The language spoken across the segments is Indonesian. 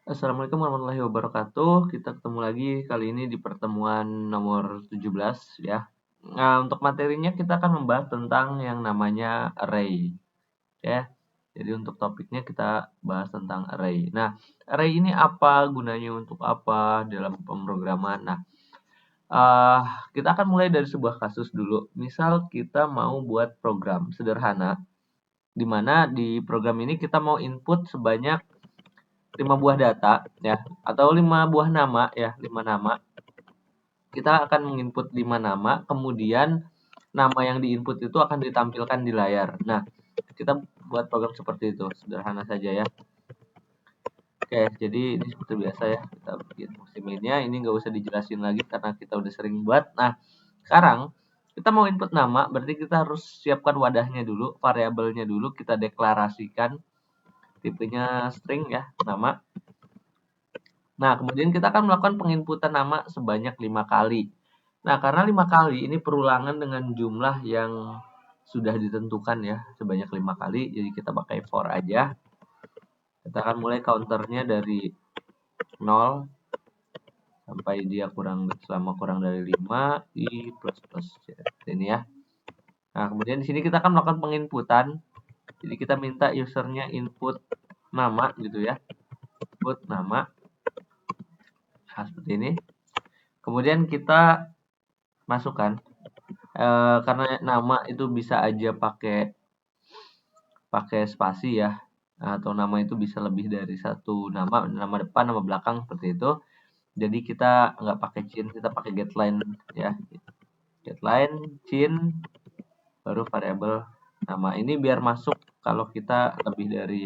Assalamualaikum warahmatullahi wabarakatuh. Kita ketemu lagi kali ini di pertemuan nomor 17 ya. Nah, untuk materinya kita akan membahas tentang yang namanya array ya. Jadi untuk topiknya kita bahas tentang array. Nah, array ini apa, gunanya untuk apa dalam pemrograman. Nah, eh, kita akan mulai dari sebuah kasus dulu. Misal kita mau buat program sederhana di mana di program ini kita mau input sebanyak 5 buah data ya atau 5 buah nama ya, 5 nama. Kita akan menginput 5 nama, kemudian nama yang diinput itu akan ditampilkan di layar. Nah, kita buat program seperti itu, sederhana saja ya. Oke, jadi ini seperti biasa ya, kita bikin fungsi mainnya, ini nggak usah dijelasin lagi karena kita udah sering buat. Nah, sekarang kita mau input nama, berarti kita harus siapkan wadahnya dulu, variabelnya dulu, kita deklarasikan, tipenya string ya, nama. Nah, kemudian kita akan melakukan penginputan nama sebanyak 5 kali. Nah, karena 5 kali ini perulangan dengan jumlah yang sudah ditentukan ya, sebanyak 5 kali, jadi kita pakai for aja. Kita akan mulai counternya dari 0 sampai dia selama kurang dari 5 i plus plus ini ya. Nah, kemudian di sini kita akan melakukan penginputan. Jadi kita minta usernya input nama gitu ya. Input nama. Nah, seperti ini. Kemudian kita masukkan karena nama itu bisa aja pakai pakai spasi ya, atau nama itu bisa lebih dari satu nama depan, nama belakang seperti itu. Jadi kita nggak pakai cin, kita pakai getLine ya. GetLine, cin, baru variabel nama. Ini biar masuk kalau kita lebih dari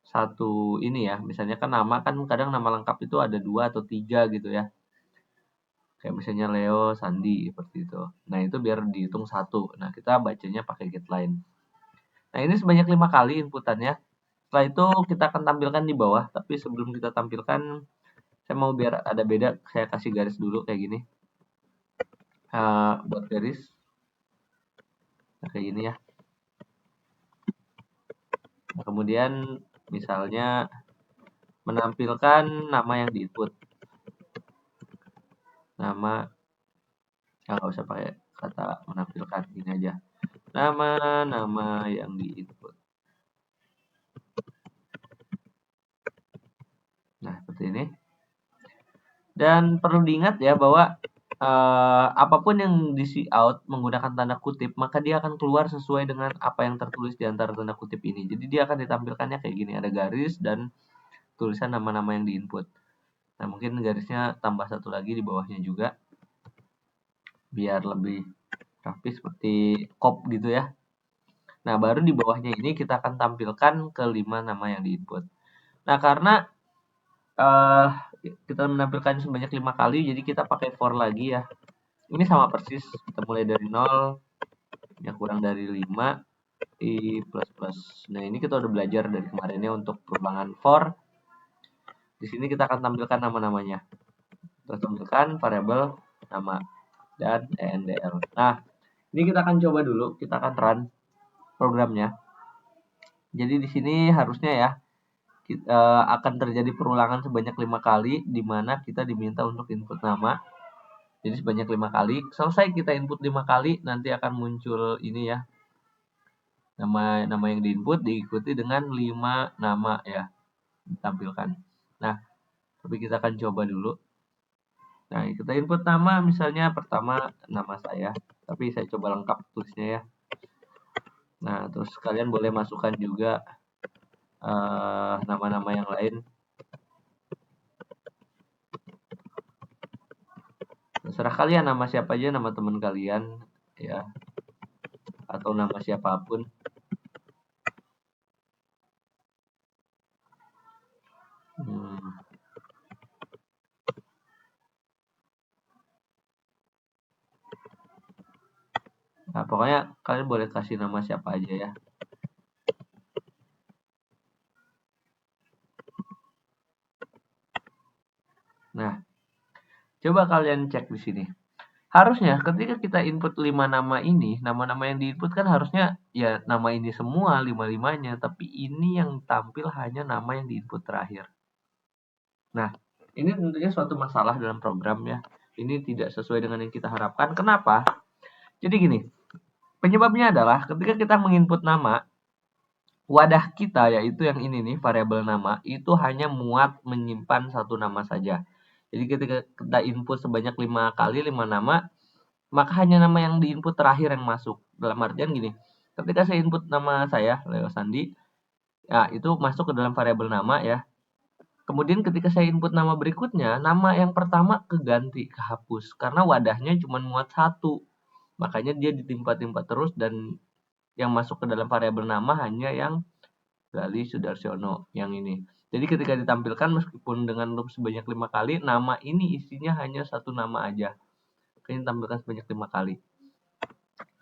satu ini ya. Misalnya kan nama kan kadang nama lengkap itu ada 2 atau 3 gitu ya. Kayak misalnya Leo, Sandi seperti itu. Nah, itu biar dihitung satu. Nah, kita bacanya pakai getLine. Nah, ini sebanyak 5 kali inputannya. Setelah itu kita akan tampilkan di bawah, tapi sebelum kita tampilkan, saya mau biar ada beda, saya kasih garis dulu kayak gini. Buat garis, nah, kayak gini ya. Nah, kemudian misalnya menampilkan nama yang diinput. Nama, nggak usah pakai kata menampilkan, ini aja. Nama yang diinput. Nah, seperti ini. Dan perlu diingat ya bahwa apapun yang di out menggunakan tanda kutip, maka dia akan keluar sesuai dengan apa yang tertulis di antara tanda kutip ini. Jadi dia akan ditampilkannya kayak gini, ada garis dan tulisan nama-nama yang diinput. Nah, mungkin garisnya tambah satu lagi di bawahnya juga, biar lebih rapi seperti kop gitu ya. Nah, baru di bawahnya ini kita akan tampilkan kelima nama yang diinput. Nah, karena uh, kita menampilkan sebanyak 5 kali, jadi kita pakai for lagi ya. Ini sama persis, kita mulai dari 0, yang kurang dari 5, i plus plus. Nah, ini kita udah belajar dari kemarinnya untuk perulangan for. Di sini kita akan tampilkan nama-namanya. Kita tampilkan variabel nama dan endl. Nah, ini kita akan coba dulu, kita akan run programnya. Jadi di sini harusnya ya akan terjadi perulangan sebanyak 5 kali, di mana kita diminta untuk input nama. Jadi sebanyak 5 kali. Selesai kita input 5 kali, nanti akan muncul ini ya. Nama yang diinput diikuti dengan 5 nama ya ditampilkan. Nah, tapi kita akan coba dulu. Nah, kita input nama misalnya pertama nama saya, tapi saya coba lengkap tulisnya ya. Nah, terus kalian boleh masukkan juga nama-nama yang lain. Terserah kalian nama siapa aja, nama teman kalian ya, atau nama siapapun. Nah, pokoknya kalian boleh kasih nama siapa aja ya. Nah, coba kalian cek di sini. Harusnya ketika kita input 5 nama ini, nama-nama yang diinput kan harusnya ya nama ini semua 5-5-nya, tapi ini yang tampil hanya nama yang diinput terakhir. Nah, ini tentunya suatu masalah dalam program ya. Ini tidak sesuai dengan yang kita harapkan. Kenapa? Jadi gini, penyebabnya adalah ketika kita menginput nama, wadah kita yaitu yang ini nih, variabel nama, itu hanya muat menyimpan satu nama saja. Jadi ketika kita input sebanyak 5 kali 5 nama, maka hanya nama yang diinput terakhir yang masuk. Dalam artian gini, ketika saya input nama saya, Leo Sandi, ya itu masuk ke dalam variabel nama ya. Kemudian ketika saya input nama berikutnya, nama yang pertama keganti, kehapus. Karena wadahnya cuma muat satu. Makanya dia ditimpa-timpa terus dan yang masuk ke dalam variabel nama hanya yang Gali Sudarsono yang ini. Jadi ketika ditampilkan meskipun dengan loop sebanyak 5 kali, nama ini isinya hanya satu nama aja. Ini ditampilkan sebanyak 5 kali.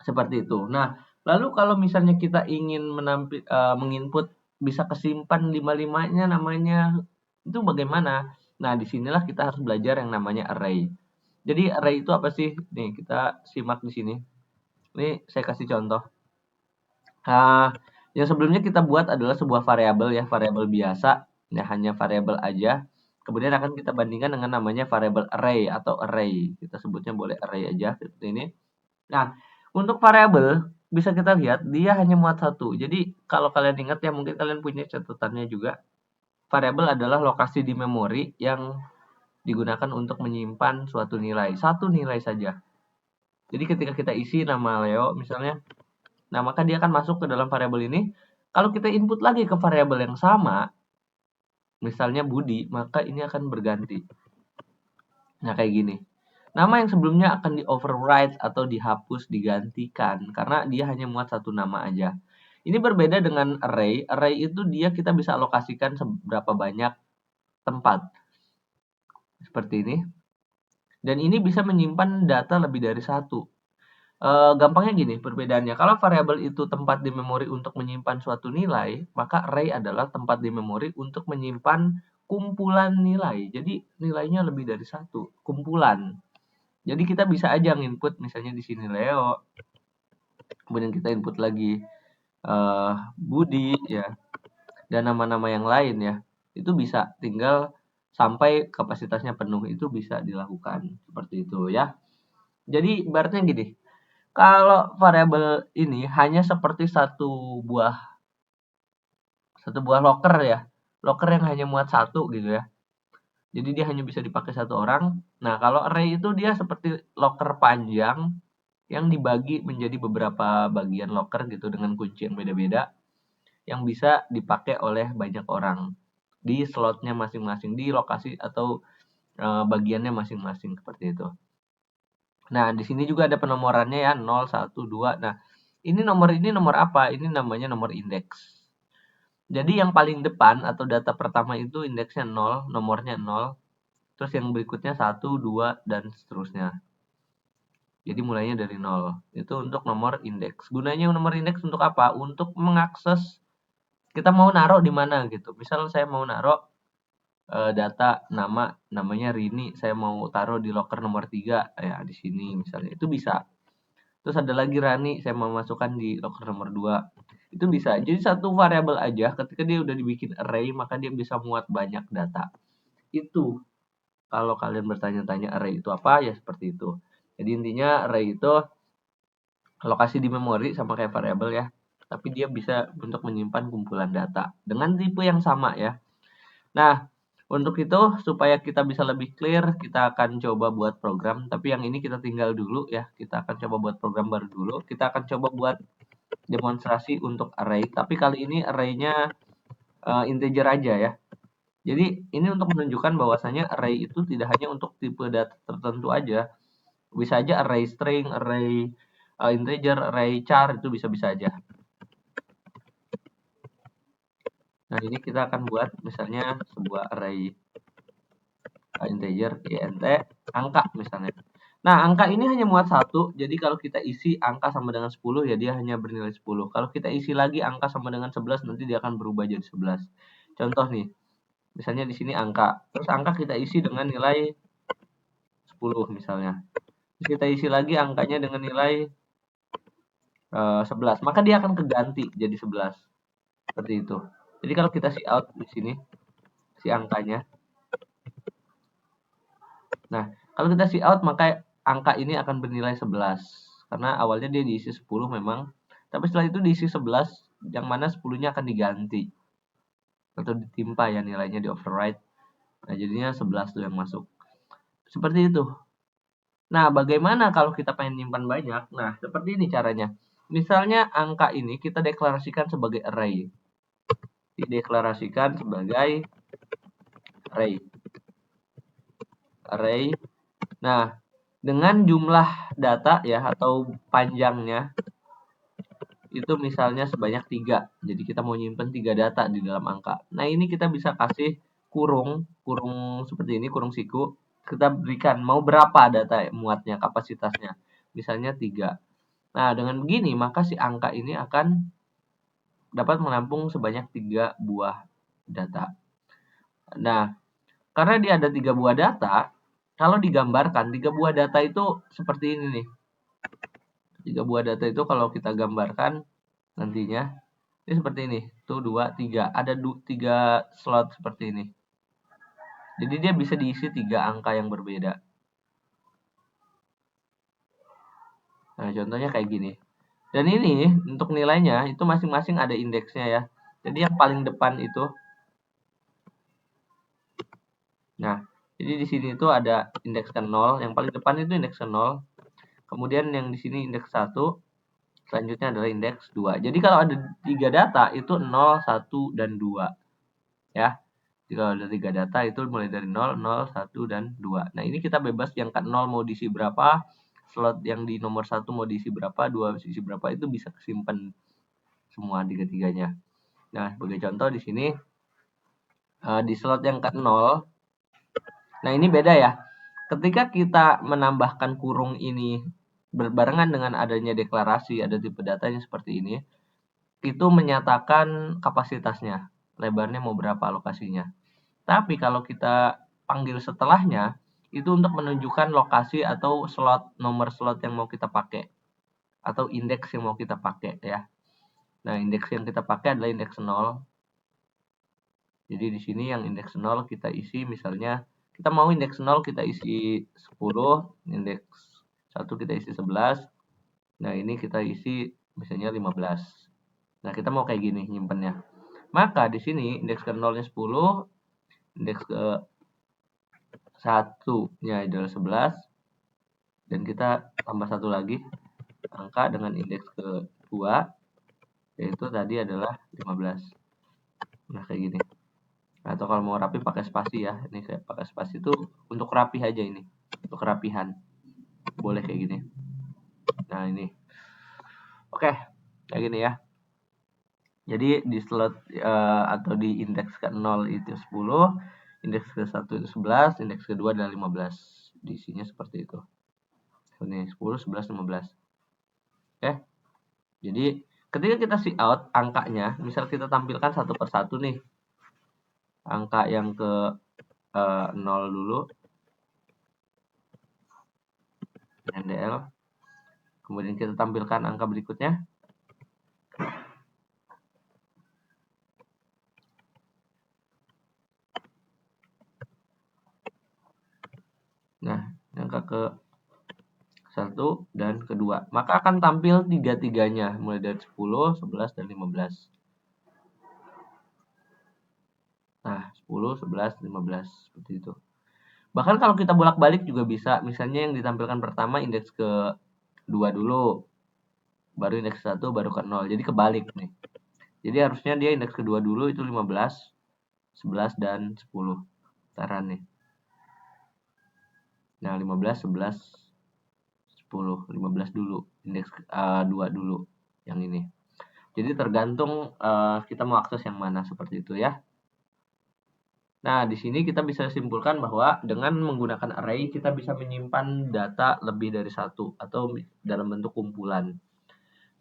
Seperti itu. Nah, lalu kalau misalnya kita ingin menginput bisa kesimpan 5-5-nya namanya, itu bagaimana? Nah, disinilah kita harus belajar yang namanya array. Jadi array itu apa sih? Nih, kita simak di sini. Ini saya kasih contoh. Yang sebelumnya kita buat adalah sebuah variabel ya, variabel biasa, ya hanya variabel aja. Kemudian akan kita bandingkan dengan namanya variabel array atau array. Kita sebutnya boleh array aja seperti ini. Nah, untuk variabel bisa kita lihat dia hanya muat satu. Jadi kalau kalian ingat ya, mungkin kalian punya catatannya juga. Variabel adalah lokasi di memori yang digunakan untuk menyimpan suatu nilai, satu nilai saja. Jadi ketika kita isi nama Leo misalnya, nah, maka dia akan masuk ke dalam variabel ini. Kalau kita input lagi ke variabel yang sama, misalnya Budi, maka ini akan berganti. Nah, kayak gini. Nama yang sebelumnya akan di-override atau dihapus, digantikan, karena dia hanya muat satu nama aja. Ini berbeda dengan array. Array itu dia kita bisa alokasikan seberapa banyak tempat. Seperti ini. Dan ini bisa menyimpan data lebih dari satu. Gampangnya gini perbedaannya, kalau variabel itu tempat di memori untuk menyimpan suatu nilai, maka array adalah tempat di memori untuk menyimpan kumpulan nilai. Jadi nilainya lebih dari satu, kumpulan. Jadi kita bisa aja nginput misalnya di sini Leo, kemudian kita input lagi Budi ya, dan nama-nama yang lain ya. Itu bisa tinggal sampai kapasitasnya penuh itu bisa dilakukan seperti itu ya. Jadi ibaratnya gini, kalau variabel ini hanya seperti satu buah locker ya. Locker yang hanya muat satu gitu ya. Jadi dia hanya bisa dipakai satu orang. Nah, kalau array itu dia seperti locker panjang yang dibagi menjadi beberapa bagian locker gitu dengan kunci yang beda-beda yang bisa dipakai oleh banyak orang di slotnya masing-masing, di lokasi atau bagiannya masing-masing seperti itu. Nah, di sini juga ada penomorannya ya, 0, 1, 2. Nah, ini nomor apa? Ini namanya nomor indeks. Jadi yang paling depan atau data pertama itu indeksnya 0, nomornya 0. Terus yang berikutnya 1, 2, dan seterusnya. Jadi mulainya dari 0. Itu untuk nomor indeks. Gunanya nomor indeks untuk apa? Untuk mengakses kita mau naruh di mana gitu. Misal saya mau naruh data namanya Rini, saya mau taruh di locker nomor 3 ya di sini misalnya. Itu bisa. Terus ada lagi Rani, saya mau masukkan di locker nomor 2. Itu bisa. Jadi satu variabel aja ketika dia udah dibikin array maka dia bisa muat banyak data. Itu kalau kalian bertanya-tanya array itu apa ya seperti itu. Jadi intinya array itu lokasi di memori sama kayak variabel ya. Tapi dia bisa untuk menyimpan kumpulan data dengan tipe yang sama ya. Nah, untuk itu supaya kita bisa lebih clear, kita akan coba buat program. Tapi yang ini kita tinggal dulu ya. Kita akan coba buat program baru dulu. Kita akan coba buat demonstrasi untuk array. Tapi kali ini array-nya integer aja ya. Jadi ini untuk menunjukkan bahwasanya array itu tidak hanya untuk tipe data tertentu aja. Bisa aja array string, array integer, array char itu bisa-bisa aja. Nah, ini kita akan buat misalnya sebuah array integer int angka misalnya. Nah, angka ini hanya muat satu, jadi kalau kita isi angka sama dengan 10 ya dia hanya bernilai 10. Kalau kita isi lagi angka sama dengan 11 nanti dia akan berubah jadi 11. Contoh nih, misalnya di sini angka, terus angka kita isi dengan nilai 10 misalnya. Terus kita isi lagi angkanya dengan nilai 11, maka dia akan keganti jadi 11. Seperti itu. Jadi kalau kita see out di sini si angkanya, Nah, kalau kita see out maka angka ini akan bernilai 11. Karena awalnya dia diisi 10 memang, tapi setelah itu diisi 11 yang mana 10-nya akan diganti atau ditimpa ya nilainya di override. Nah, jadinya 11 tuh yang masuk. Seperti itu. Nah, bagaimana kalau kita pengen nyimpan banyak? Nah, seperti ini caranya. Misalnya angka ini kita deklarasikan sebagai array. Dideklarasikan sebagai array. Array. Nah, dengan jumlah data ya atau panjangnya itu misalnya sebanyak 3. Jadi kita mau nyimpen 3 data di dalam angka. Nah, ini kita bisa kasih kurung seperti ini, kurung siku. Kita berikan mau berapa data muatnya, kapasitasnya. Misalnya 3. Nah, dengan begini maka si angka ini akan dapat menampung sebanyak 3 buah data. Nah, karena dia ada 3 buah data, kalau digambarkan 3 buah data itu seperti ini nih. 3 buah data itu kalau kita gambarkan nantinya ini seperti ini. Tuh 2, 3. Ada 3 slot seperti ini. Jadi dia bisa diisi 3 angka yang berbeda. Nah, contohnya kayak gini. Dan ini untuk nilainya itu masing-masing ada indeksnya ya. Jadi yang paling depan itu, nah, jadi di sini itu ada indeks ke 0, yang paling depan itu indeks ke 0. Kemudian yang di sini indeks 1, selanjutnya adalah indeks 2. Jadi kalau ada 3 data itu 0, 1, dan 2. Ya. Jadi kalau ada 3 data itu mulai dari 0, 0, 1, dan 2. Nah, ini kita bebas yang ke 0 mau diisi berapa, slot yang di nomor 1 mau diisi berapa, 2 diisi berapa, itu bisa kesimpan semua tiga-tiganya. Nah, sebagai contoh di sini di slot yang ke 0. Nah, ini beda ya. Ketika kita menambahkan kurung ini berbarengan dengan adanya deklarasi, ada tipe datanya seperti ini, itu menyatakan kapasitasnya, lebarnya mau berapa lokasinya. Tapi kalau kita panggil setelahnya, itu untuk menunjukkan lokasi atau nomor slot yang mau kita pakai, atau indeks yang mau kita pakai ya. Nah, indeks yang kita pakai adalah indeks 0. Jadi di sini yang indeks 0 kita isi misalnya kita mau indeks 0 kita isi 10, indeks 1 kita isi 11. Nah, ini kita isi misalnya 15. Nah, kita mau kayak gini nyimpennya. Maka di sini indeks ke 0-nya 10, indeks ke 1-nya adalah 11, dan kita tambah satu lagi angka dengan indeks kedua, yaitu tadi adalah 15. Nah, kayak gini. Atau kalau mau rapi pakai spasi ya. Ini kayak pakai spasi itu untuk rapi aja ini. Untuk kerapihan. Boleh kayak gini. Nah, ini. Oke, kayak gini ya. Jadi di slot atau di indeks ke 0 itu 10, indeks ke 1 itu 11, indeks kedua adalah 15. Diisinya seperti itu. Ini 10, 11, 15. Oke. Jadi ketika kita see out angkanya, misal kita tampilkan satu per satu nih. Angka yang ke 0 dulu. NDL. Kemudian kita tampilkan angka berikutnya. Nah, angka ke 1 dan kedua. Maka akan tampil tiga-tiganya, mulai dari 10, 11, dan 15. Nah, 10, 11, 15, seperti itu. Bahkan kalau kita bolak-balik juga bisa. Misalnya yang ditampilkan pertama indeks ke 2 dulu, baru indeks 1, baru ke 0. Jadi kebalik nih. Jadi harusnya dia indeks kedua dulu itu 15, 11, dan 10. Taran nih. Nah, 15, 11, 10. 15 dulu. Indeks 2 dulu. Yang ini. Jadi tergantung kita mau akses yang mana seperti itu ya. Nah, di sini kita bisa simpulkan bahwa dengan menggunakan array kita bisa menyimpan data lebih dari satu atau dalam bentuk kumpulan.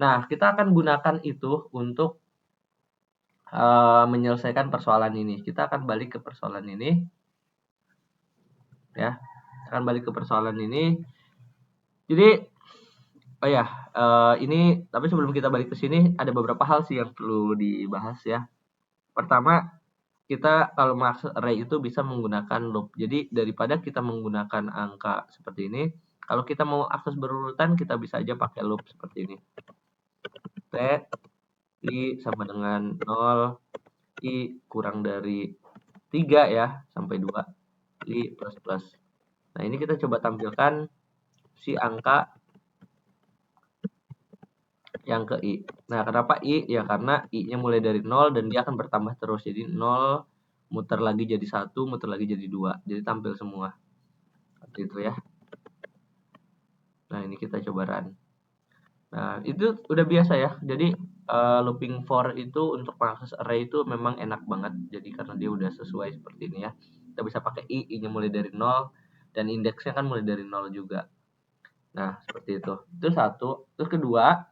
Nah, kita akan gunakan itu untuk menyelesaikan persoalan ini. Kita akan balik ke persoalan ini. Ya, akan balik ke persoalan ini. Jadi, oh ya, ini tapi sebelum kita balik ke sini ada beberapa hal sih yang perlu dibahas ya. Pertama, kita kalau mengakses array itu bisa menggunakan loop. Jadi daripada kita menggunakan angka seperti ini, kalau kita mau akses berurutan kita bisa aja pakai loop seperti ini. T I sama dengan 0, I kurang dari 3 ya, sampai 2, I plus plus. Nah, ini kita coba tampilkan si angka yang ke I. Nah, kenapa I? Ya karena I-nya mulai dari 0 dan dia akan bertambah terus. Jadi 0 muter lagi jadi 1, muter lagi jadi 2. Jadi tampil semua. Seperti itu ya. Nah, ini kita coba run. Nah, itu udah biasa ya. Jadi looping for itu untuk mengakses array itu memang enak banget. Jadi karena dia udah sesuai seperti ini ya. Kita bisa pakai I-nya mulai dari 0 dan indeksnya kan mulai dari 0 juga. Nah, seperti itu. Itu satu. Terus kedua,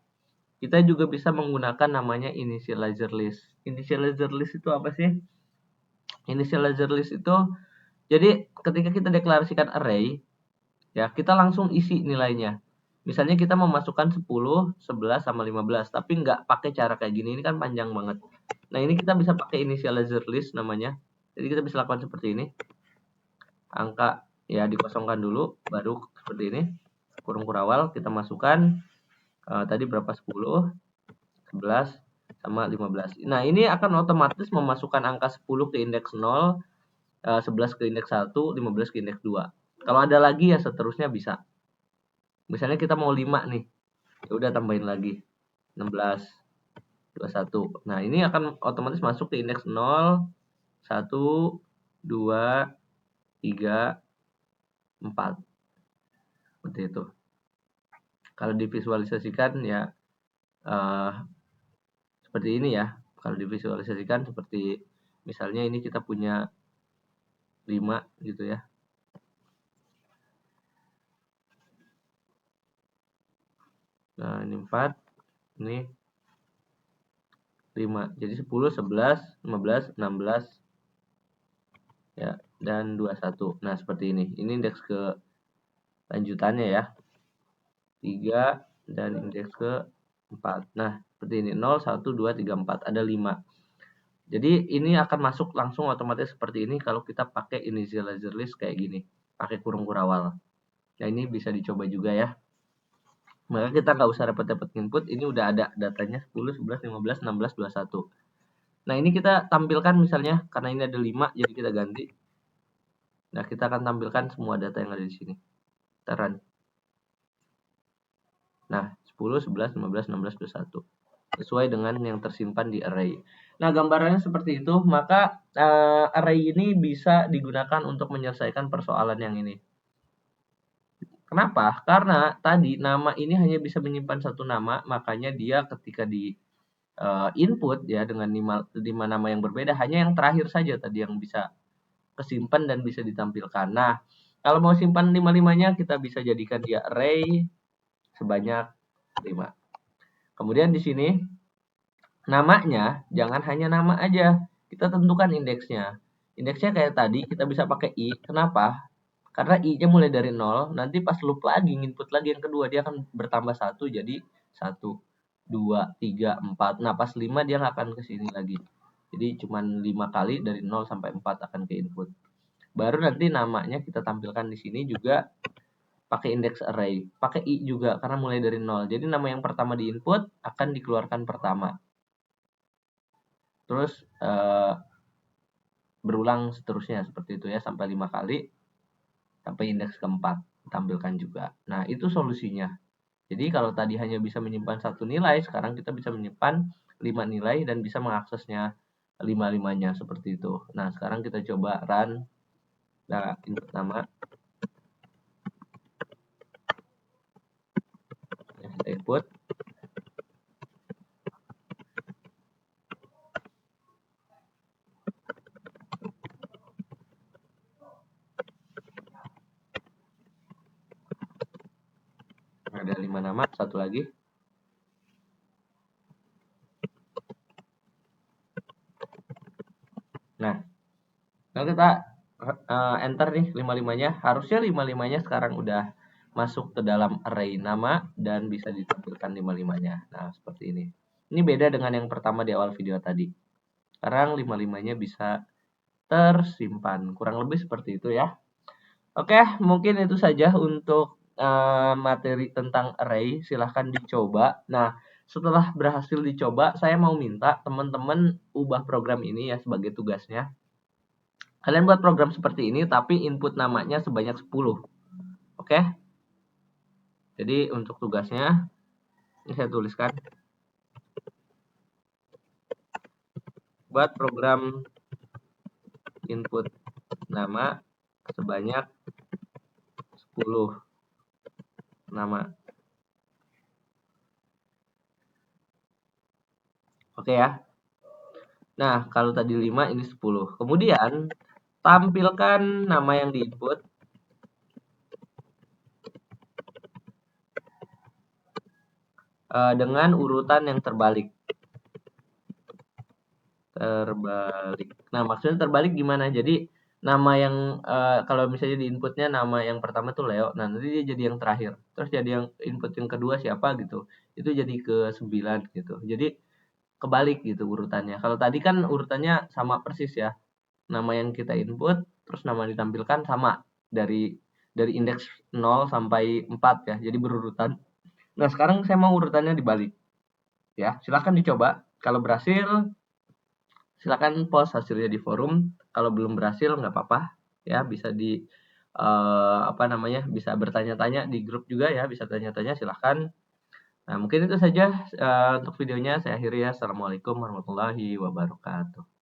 kita juga bisa menggunakan namanya initializer list. Initializer list itu apa sih? Initializer list itu jadi ketika kita deklarasikan array, ya kita langsung isi nilainya. Misalnya kita memasukkan 10, 11, sama 15, tapi nggak pakai cara kayak gini, ini kan panjang banget. Nah, ini kita bisa pakai initializer list namanya. Jadi kita bisa lakukan seperti ini. Angka ya dikosongkan dulu, baru seperti ini. Kurung kurawal, kita masukkan tadi berapa? 10, 11, sama 15. Nah, ini akan otomatis memasukkan angka 10 ke indeks 0, 11 ke indeks 1, 15 ke indeks 2. Kalau ada lagi ya seterusnya bisa. Misalnya kita mau 5 nih. Ya udah tambahin lagi 16, 21. Nah, ini akan otomatis masuk ke indeks 0, 1, 2, 3, 4. Seperti itu. Kalau divisualisasikan ya seperti ini ya. Kalau divisualisasikan seperti misalnya ini kita punya 5 gitu ya. Nah, ini 4, ini 5. Jadi 10, 11, 15, 16 ya, dan 21. Nah, seperti ini. Ini indeks ke lanjutannya ya. 3 dan indeks ke 4. Nah, seperti ini. 0, 1, 2, 3, 4. Ada 5. Jadi ini akan masuk langsung otomatis seperti ini kalau kita pakai initializer list kayak gini. Pakai kurung kurawal. Nah, ini bisa dicoba juga ya. Maka kita nggak usah repot-repot input, ini udah ada datanya 10, 11, 15, 16, 21. Nah, ini kita tampilkan misalnya, karena ini ada 5, jadi kita ganti. Nah, kita akan tampilkan semua data yang ada di sini. Kita run. Nah, 10, 11, 15, 16, 21. Sesuai dengan yang tersimpan di array. Nah, gambarannya seperti itu, maka array ini bisa digunakan untuk menyelesaikan persoalan yang ini. Kenapa? Karena tadi nama ini hanya bisa menyimpan satu nama, makanya dia ketika di input ya dengan 5 nama yang berbeda, hanya yang terakhir saja tadi yang bisa kesimpan dan bisa ditampilkan. Nah, kalau mau simpan 5-5-nya kita bisa jadikan dia array sebanyak 5. Kemudian di sini namanya jangan hanya nama aja, kita tentukan indeksnya. Indeksnya kayak tadi kita bisa pakai i. Kenapa? Karena i-nya mulai dari 0, nanti pas loop lagi, input lagi yang kedua, dia akan bertambah 1 jadi 1, 2, 3, 4. Nah, pas 5 dia nggak akan ke sini lagi. Jadi cuma 5 kali dari 0 sampai 4 akan ke input. Baru nanti namanya kita tampilkan di sini juga pakai indeks array. Pakai i juga karena mulai dari 0. Jadi nama yang pertama di input akan dikeluarkan pertama. Terus berulang seterusnya seperti itu ya sampai 5 kali. Sampai indeks keempat tampilkan juga. Nah, itu solusinya. Jadi kalau tadi hanya bisa menyimpan satu nilai, sekarang kita bisa menyimpan 5 nilai dan bisa mengaksesnya 5-5-nya seperti itu. Nah, sekarang kita coba run. Nah, input nama. Kita input. Ada 5 nama, satu lagi. Nah, kalau kita enter nih 5-5-nya, harusnya 5-5-nya sekarang udah masuk ke dalam array nama dan bisa ditampilkan 5-5-nya. Nah, seperti ini. Ini beda dengan yang pertama di awal video tadi. Sekarang 5-5-nya bisa tersimpan. Kurang lebih seperti itu ya. Oke, mungkin itu saja untuk materi tentang array. Silahkan dicoba. Nah, setelah berhasil dicoba, saya mau minta teman-teman ubah program ini ya sebagai tugasnya. Kalian buat program seperti ini, tapi input namanya sebanyak 10. Oke? Jadi untuk tugasnya, ini saya tuliskan. Buat program input nama sebanyak 10 nama. Oke ya. Nah, kalau tadi 5 ini 10. Kemudian tampilkan nama yang diinput dengan urutan yang terbalik. Nah, maksudnya terbalik gimana? Jadi nama yang kalau misalnya di inputnya nama yang pertama tuh Leo, nah nanti dia jadi yang terakhir. Terus jadi yang input yang kedua siapa gitu. Itu jadi ke 9 gitu. Jadi kebalik gitu urutannya. Kalau tadi kan urutannya sama persis ya. Nama yang kita input, terus nama yang ditampilkan sama dari indeks 0 sampai 4 ya. Jadi berurutan. Nah, sekarang saya mau urutannya dibalik. Ya, silahkan dicoba. Kalau berhasil, silakan post hasilnya di forum. Kalau belum berhasil nggak apa-apa ya, bisa di apa namanya, bisa bertanya-tanya di grup juga ya, bisa tanya-tanya silahkan. Nah, mungkin itu saja untuk videonya, saya akhiri ya. Assalamualaikum warahmatullahi wabarakatuh.